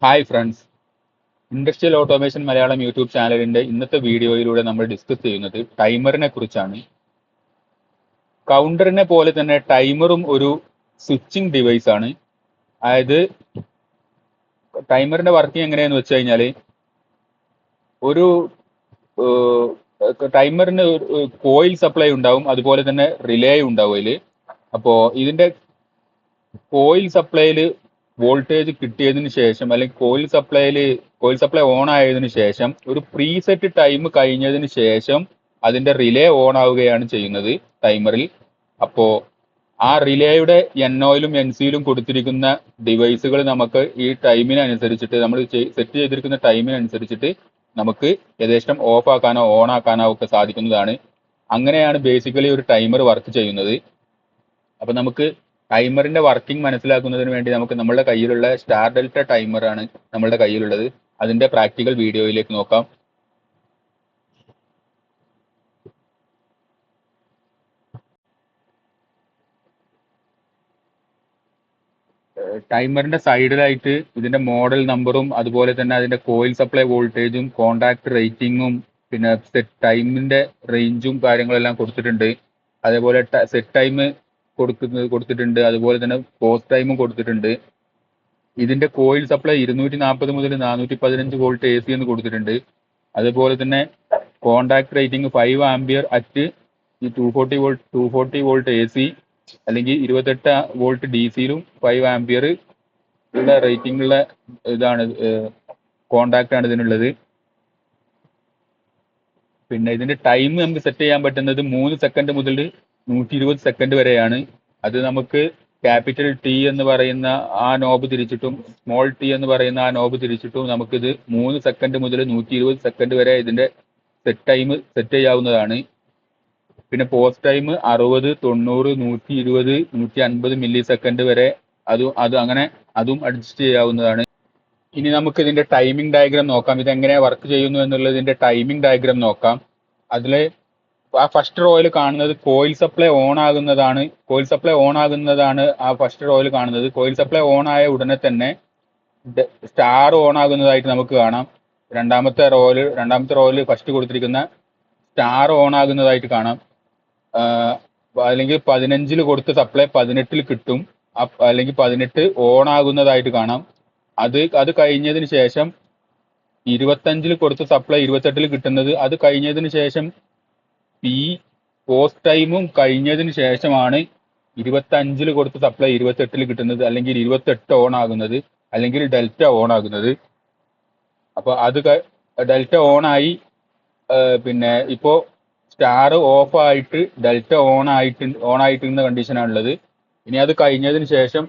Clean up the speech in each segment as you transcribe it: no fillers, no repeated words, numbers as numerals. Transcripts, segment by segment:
Hi friends, industrial automation Malayalam YouTube ചാനലിന്റെ ഇന്നത്തെ വീഡിയോയിലൂടെ നമ്മൾ ഡിസ്കസ് ചെയ്യുന്നത് ടൈമറിനെ കുറിച്ചാണ്. കൗണ്ടറിനെ പോലെ തന്നെ ടൈമറും ഒരു സ്വിച്ചിങ് ഡിവൈസ് ആണ്. അതായത് ടൈമറിന്റെ വർക്കിംഗ് എങ്ങനെയാന്ന് വെച്ച് കഴിഞ്ഞാൽ ഒരു ടൈമറിന് കോയിൽ സപ്ലൈ ഉണ്ടാവും, അതുപോലെ തന്നെ റിലേ ഉണ്ടാവും അതിൽ. അപ്പോൾ ഇതിന്റെ കോയിൽ സപ്ലൈയിൽ വോൾട്ടേജ് കിട്ടിയതിന് ശേഷം, അല്ലെങ്കിൽ കോയിൽ സപ്ലൈ ഓൺ ആയതിനു ശേഷം ഒരു പ്രീസെറ്റ് ടൈം കഴിഞ്ഞതിന് ശേഷം അതിന്റെ റിലേ ഓൺ ആവുകയാണ് ചെയ്യുന്നത് ടൈമറിൽ. അപ്പോ ആ റിലേയുടെ എൻഒയിലും എൻസിയിലും കൊടുത്തിരിക്കുന്ന ഡിവൈസുകൾ നമുക്ക് ഈ ടൈമിനനുസരിച്ചിട്ട്, നമ്മൾ സെറ്റ് ചെയ്തിരിക്കുന്ന ടൈമിനനുസരിച്ചിട്ട് നമുക്ക് യഥേഷ്ടം ഓഫ് ആക്കാനോ ഓൺ ആക്കാനോ ഒക്കെ സാധിക്കുന്നതാണ്. അങ്ങനെയാണ് ബേസിക്കലി ഒരു ടൈമർ വർക്ക് ചെയ്യുന്നത്. അപ്പൊ നമുക്ക് ടൈമറിന്റെ വർക്കിംഗ് മനസ്സിലാക്കുന്നതിന് വേണ്ടി നമുക്ക് നമ്മളുടെ കയ്യിലുള്ള സ്റ്റാർ ഡെൽറ്റ ടൈമറാണ് നമ്മളുടെ കയ്യിലുള്ളത്. അതിന്റെ പ്രാക്ടിക്കൽ വീഡിയോയിലേക്ക് നോക്കാം. ടൈമറിന്റെ സൈഡിലായിട്ട് ഇതിന്റെ മോഡൽ നമ്പറും, അതുപോലെ തന്നെ അതിന്റെ കോയിൽ സപ്ലൈ വോൾട്ടേജും, കോണ്ടാക്ട് റേറ്റിംഗും, പിന്നെ സെറ്റ് ടൈമിന്റെ റേഞ്ചും കാര്യങ്ങളെല്ലാം കൊടുത്തിട്ടുണ്ട്. അതേപോലെ സെറ്റ് ടൈം കൊടുത്തിട്ടുണ്ട്, അതുപോലെ തന്നെ പോസ്റ്റ് ടൈമും കൊടുത്തിട്ടുണ്ട്. ഇതിന്റെ കോയിൽ സപ്ലൈ 240 മുതൽ 415 വോൾട്ട് AC എന്ന് കൊടുത്തിട്ടുണ്ട്. അതുപോലെ തന്നെ കോണ്ടാക്ട് റേറ്റിംഗ് 5 ആംപിയർ അറ്റ് ഈ 240 വോൾട്ട് AC, അല്ലെങ്കിൽ 28 വോൾട്ട് DC-യിലും 5 ആംപിയർ ഉള്ള റേറ്റിംഗ് ഉള്ള ഇതാണ് കോണ്ടാക്ട് ആണ് ഇതിനുള്ളത്. പിന്നെ ഇതിന്റെ ടൈം നമുക്ക് സെറ്റ് ചെയ്യാൻ പറ്റുന്നത് 3 സെക്കൻഡ് മുതൽ 120 സെക്കൻഡ് വരെയാണ്. അത് നമുക്ക് ക്യാപിറ്റൽ T എന്ന് പറയുന്ന ആ നോബ് തിരിച്ചിട്ടും സ്മോൾ T എന്ന് പറയുന്ന ആ നോബ് തിരിച്ചിട്ടും നമുക്കിത് 3 സെക്കൻഡ് മുതൽ 120 സെക്കൻഡ് വരെ ഇതിന്റെ സെറ്റ് ടൈം സെറ്റ് ചെയ്യാവുന്നതാണ്. പിന്നെ പോസ്റ്റ് ടൈം 60, 90, 120, 150 മില്ലി സെക്കൻഡ് വരെ അതും അഡ്ജസ്റ്റ് ചെയ്യാവുന്നതാണ്. ഇനി നമുക്ക് ഇതിന്റെ ടൈമിംഗ് ഡയഗ്രാം നോക്കാം. ഇതെങ്ങനെ വർക്ക് ചെയ്യുന്നു എന്നുള്ളതിന്റെ ടൈമിംഗ് ഡയഗ്രാം നോക്കാം. അതിലെ ആ ഫസ്റ്റ് റോയിൽ കാണുന്നത് കോയിൽ സപ്ലൈ ഓൺ ആകുന്നതാണ്. ആ ഫസ്റ്റ് റോയിൽ കാണുന്നത്. കോയിൽ സപ്ലൈ ഓൺ ആയ ഉടനെ തന്നെ സ്റ്റാർ ഓൺ ആകുന്നതായിട്ട് നമുക്ക് കാണാം. രണ്ടാമത്തെ റോയിൽ ഫസ്റ്റ് കൊടുത്തിരിക്കുന്ന സ്റ്റാർ ഓൺ ആകുന്നതായിട്ട് കാണാം. അല്ലെങ്കിൽ 15-ൽ കൊടുത്ത സപ്ലൈ 18-ൽ കിട്ടും, അല്ലെങ്കിൽ 18 ഓൺ ആകുന്നതായിട്ട് കാണാം. അത് കഴിഞ്ഞതിന് ശേഷം 25-ൽ കൊടുത്ത സപ്ലൈ 28-ൽ കിട്ടുന്നത്. അത് കഴിഞ്ഞതിന് ശേഷം ഈ പോസ്റ്റ് ടൈമും കഴിഞ്ഞതിന് ശേഷമാണ് 25-ൽ കൊടുത്ത സപ്ലൈ 28-ൽ കിട്ടുന്നത്, അല്ലെങ്കിൽ 28 ഓൺ ആകുന്നത്, അല്ലെങ്കിൽ ഡെൽറ്റ ഓൺ ആകുന്നത്. അപ്പൊ അത് ഡെൽറ്റ ഓൺ ആയി. പിന്നെ ഇപ്പോ സ്റ്റാർ ഓഫ് ആയിട്ട് ഡെൽറ്റ ഓൺ ആയിട്ടുന്ന കണ്ടീഷനാണുള്ളത്. ഇനി അത് കഴിഞ്ഞതിന് ശേഷം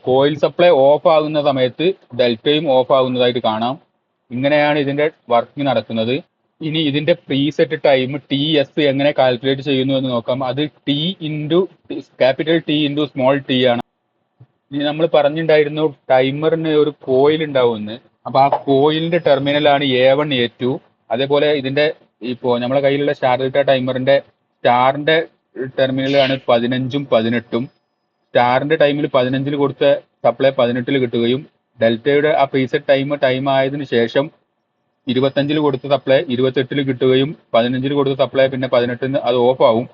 കോയിൽ സപ്ലൈ ഓഫ് ആകുന്ന സമയത്ത് ഡെൽറ്റയും ഓഫ് ആകുന്നതായിട്ട് കാണാം. ഇങ്ങനെയാണ് ഇതിന്റെ വർക്കിംഗ് നടക്കുന്നത്. ഇനി ഇതിന്റെ പ്രീസെറ്റ് ടൈം TS എങ്ങനെ കാൽക്കുലേറ്റ് ചെയ്യുന്നു എന്ന് നോക്കാം. അത് capital T into small T ആണ്. ഇനി നമ്മൾ പറഞ്ഞിട്ടുണ്ടായിരുന്നു ടൈമറിന് ഒരു കോയിൽ ഉണ്ടാവുമെന്ന്. അപ്പൊ ആ കോയിലിന്റെ ടെർമിനലാണ് A1 A2. അതേപോലെ ഇതിന്റെ ഇപ്പോ നമ്മളെ കയ്യിലുള്ള സ്റ്റാർ ഡെൽറ്റ ടൈമറിന്റെ സ്റ്റാറിന്റെ ടെർമിനലാണ് 15ഉം 18ഉം. സ്റ്റാറിന്റെ ടൈമിൽ 15-ൽ കൊടുത്ത സപ്ലൈ 18-ൽ കിട്ടുകയും ഡെൽറ്റയുടെ ആ പ്രീസെറ്റ് ടൈം ആയതിനു ശേഷം 25-ൽ കൊടുത്ത സപ്ലൈ 28-ൽ കിട്ടുകയും 15-ൽ കൊടുത്ത സപ്ലൈ പിന്നെ 18-ന് അത് ഓഫ് ആവും.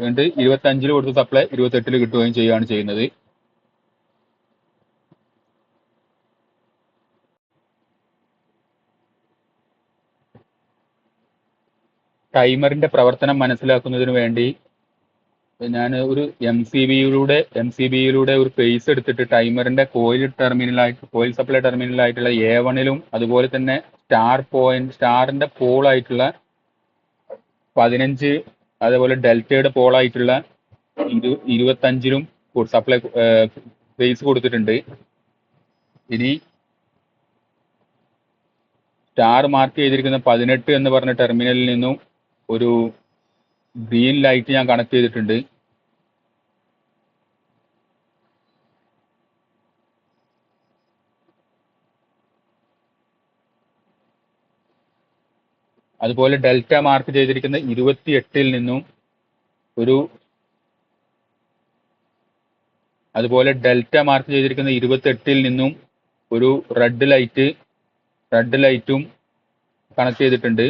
എന്നിട്ട് 25-ൽ കൊടുത്ത സപ്ലൈ 28-ൽ കിട്ടുകയും ചെയ്യുന്നത്. ടൈമറിന്റെ പ്രവർത്തനം മനസ്സിലാക്കുന്നതിന് വേണ്ടി ഞാൻ ഒരു MCBയിലൂടെ ഒരു ഫേസ് എടുത്തിട്ട് ടൈമറിന്റെ കോയിൽ സപ്ലൈ ടെർമിനലായിട്ടുള്ള A1-ലും, അതുപോലെ തന്നെ സ്റ്റാറിന്റെ പോളായിട്ടുള്ള 15, അതേപോലെ ഡെൽറ്റയുടെ പോളായിട്ടുള്ള 25-ലും സപ്ലൈ ഫേസ് കൊടുത്തിട്ടുണ്ട്. ഇനി സ്റ്റാർ മാർക്ക് ചെയ്തിരിക്കുന്ന 18 എന്ന് പറഞ്ഞ ടെർമിനലിൽ നിന്നും ഒരു ഗ്രീൻ ലൈറ്റ് ഞാൻ കണക്ട് ചെയ്തിട്ടുണ്ട്. അതുപോലെ ഡെൽറ്റ മാർക്ക് ചെയ്തിരിക്കുന്ന 28-ൽ നിന്നും ഒരു റെഡ് ലൈറ്റും കണക്ട് ചെയ്തിട്ടുണ്ട്.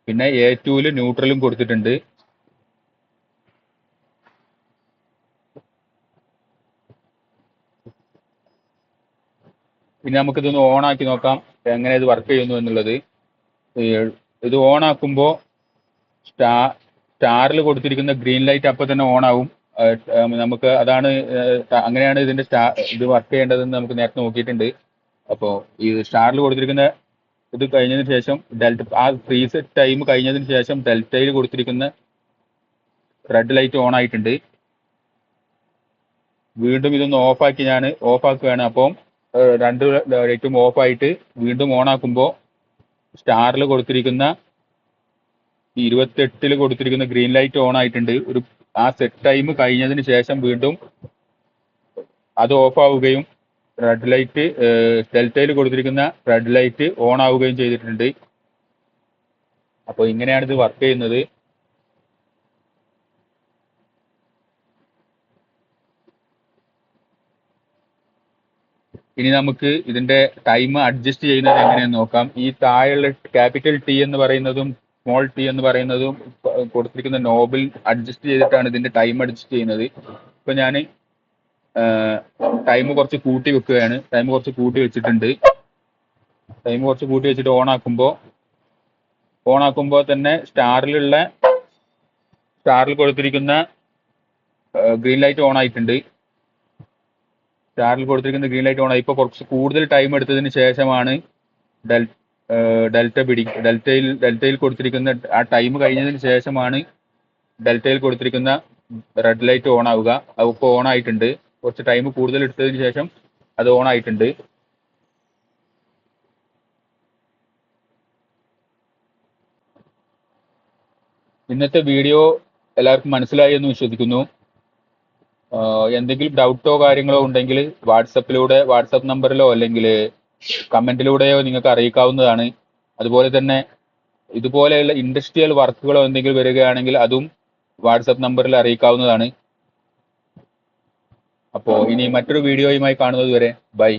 പിന്നെ A2 ന്യൂട്രലും കൊടുത്തിട്ടുണ്ട്. ഇനി നമുക്കിതൊന്ന് ഓൺ ആക്കി നോക്കാം എങ്ങനെ ഇത് വർക്ക് ചെയ്യുന്നു എന്നുള്ളത്. ഇത് ഓൺ ആക്കുമ്പോൾ സ്റ്റാറിൽ കൊടുത്തിരിക്കുന്ന ഗ്രീൻ ലൈറ്റ് അപ്പോൾ തന്നെ ഓൺ ആവും. നമുക്ക് അതാണ് അങ്ങനെയാണ് ഇതിന്റെ ഇത് വർക്ക് ചെയ്യേണ്ടതെന്ന് നമുക്ക് നേരത്തെ നോക്കിയിട്ടുണ്ട്. അപ്പോൾ ഈ സ്റ്റാറിൽ കൊടുത്തിരിക്കുന്ന ഇത് കഴിഞ്ഞതിന് ശേഷം ആ പ്രീസെറ്റ് ടൈം കഴിഞ്ഞതിന് ശേഷം ഡെൽറ്റയിൽ കൊടുത്തിരിക്കുന്ന റെഡ് ലൈറ്റ് ഓൺ ആയിട്ടുണ്ട്. വീണ്ടും ഇതൊന്ന് ഞാൻ ഓഫ് ആക്കുകയാണ്. അപ്പം രണ്ട് ലൈറ്റും ഓഫ് ആയിട്ട് വീണ്ടും ഓൺ ആക്കുമ്പോൾ സ്റ്റാറിൽ കൊടുത്തിരിക്കുന്ന 28 കൊടുത്തിരിക്കുന്ന ഗ്രീൻ ലൈറ്റ് ഓൺ ആയിട്ടുണ്ട്. ആ സെറ്റ് ടൈം കഴിഞ്ഞതിന് ശേഷം വീണ്ടും അത് ഓഫ് ആവുകയും റെഡ് ലൈറ്റ് ഡെൽറ്റയിൽ കൊടുത്തിരിക്കുന്ന റെഡ് ലൈറ്റ് ഓൺ ആവുകയും ചെയ്തിട്ടുണ്ട്. അപ്പോൾ ഇങ്ങനെയാണ് ഇത് വർക്ക് ചെയ്യുന്നത്. ഇനി നമുക്ക് ഇതിന്റെ ടൈം അഡ്ജസ്റ്റ് ചെയ്യുന്നത് എങ്ങനെയാണെന്ന് നോക്കാം. ഈ താഴെയുള്ള ക്യാപിറ്റൽ T എന്ന് പറയുന്നതും സ്മോൾ t എന്ന് പറയുന്നതും കൊടുത്തിരിക്കുന്ന നോബിൽ അഡ്ജസ്റ്റ് ചെയ്തിട്ടാണ് ഇതിന്റെ ടൈം അഡ്ജസ്റ്റ് ചെയ്യുന്നത്. ഇപ്പൊ ഞാൻ ടൈം കുറച്ച് കൂട്ടി വെക്കുകയാണ്. ടൈം കുറച്ച് കൂട്ടി വെച്ചിട്ടുണ്ട്. ടൈം കുറച്ച് കൂട്ടി വെച്ചിട്ട് ഓൺ ആക്കുമ്പോൾ തന്നെ സ്റ്റാറിൽ കൊടുത്തിരിക്കുന്ന ഗ്രീൻ ലൈറ്റ് ഓൺ ആയിട്ടുണ്ട്. സ്റ്റാറിൽ കൊടുത്തിരിക്കുന്ന ഗ്രീൻ ലൈറ്റ് ഓൺ ആയി. ഇപ്പോൾ കുറച്ച് കൂടുതൽ ടൈം എടുത്തതിന് ശേഷമാണ് ഡെൽറ്റയിൽ കൊടുത്തിരിക്കുന്ന ആ ടൈം കഴിഞ്ഞതിന് ശേഷമാണ് ഡെൽറ്റയിൽ കൊടുത്തിരിക്കുന്ന റെഡ് ലൈറ്റ് ഓൺ ആവുക. അത് ഇപ്പോൾ ഓൺ ആയിട്ടുണ്ട്. കുറച്ച് ടൈം കൂടുതൽ എടുത്തതിന് ശേഷം അത് ഓൺ ആയിട്ടുണ്ട്. ഇന്നത്തെ വീഡിയോ എല്ലാവർക്കും മനസ്സിലായി എന്ന് വിശ്വസിക്കുന്നു. എന്തെങ്കിലും ഡൗട്ടോ കാര്യങ്ങളോ ഉണ്ടെങ്കിൽ വാട്സപ്പ് നമ്പറിലോ അല്ലെങ്കിൽ കമന്റിലൂടെയോ നിങ്ങൾക്ക് അറിയിക്കാവുന്നതാണ്. അതുപോലെ തന്നെ ഇതുപോലെയുള്ള ഇൻഡസ്ട്രിയൽ വർക്കുകളോ എന്തെങ്കിലും വരികയാണെങ്കിൽ അതും വാട്സപ്പ് നമ്പറിൽ അറിയിക്കാവുന്നതാണ്. അപ്പോൾ ഇനി മറ്റൊരു വീഡിയോയുമായി കാണുന്നത് വരെ ബൈ.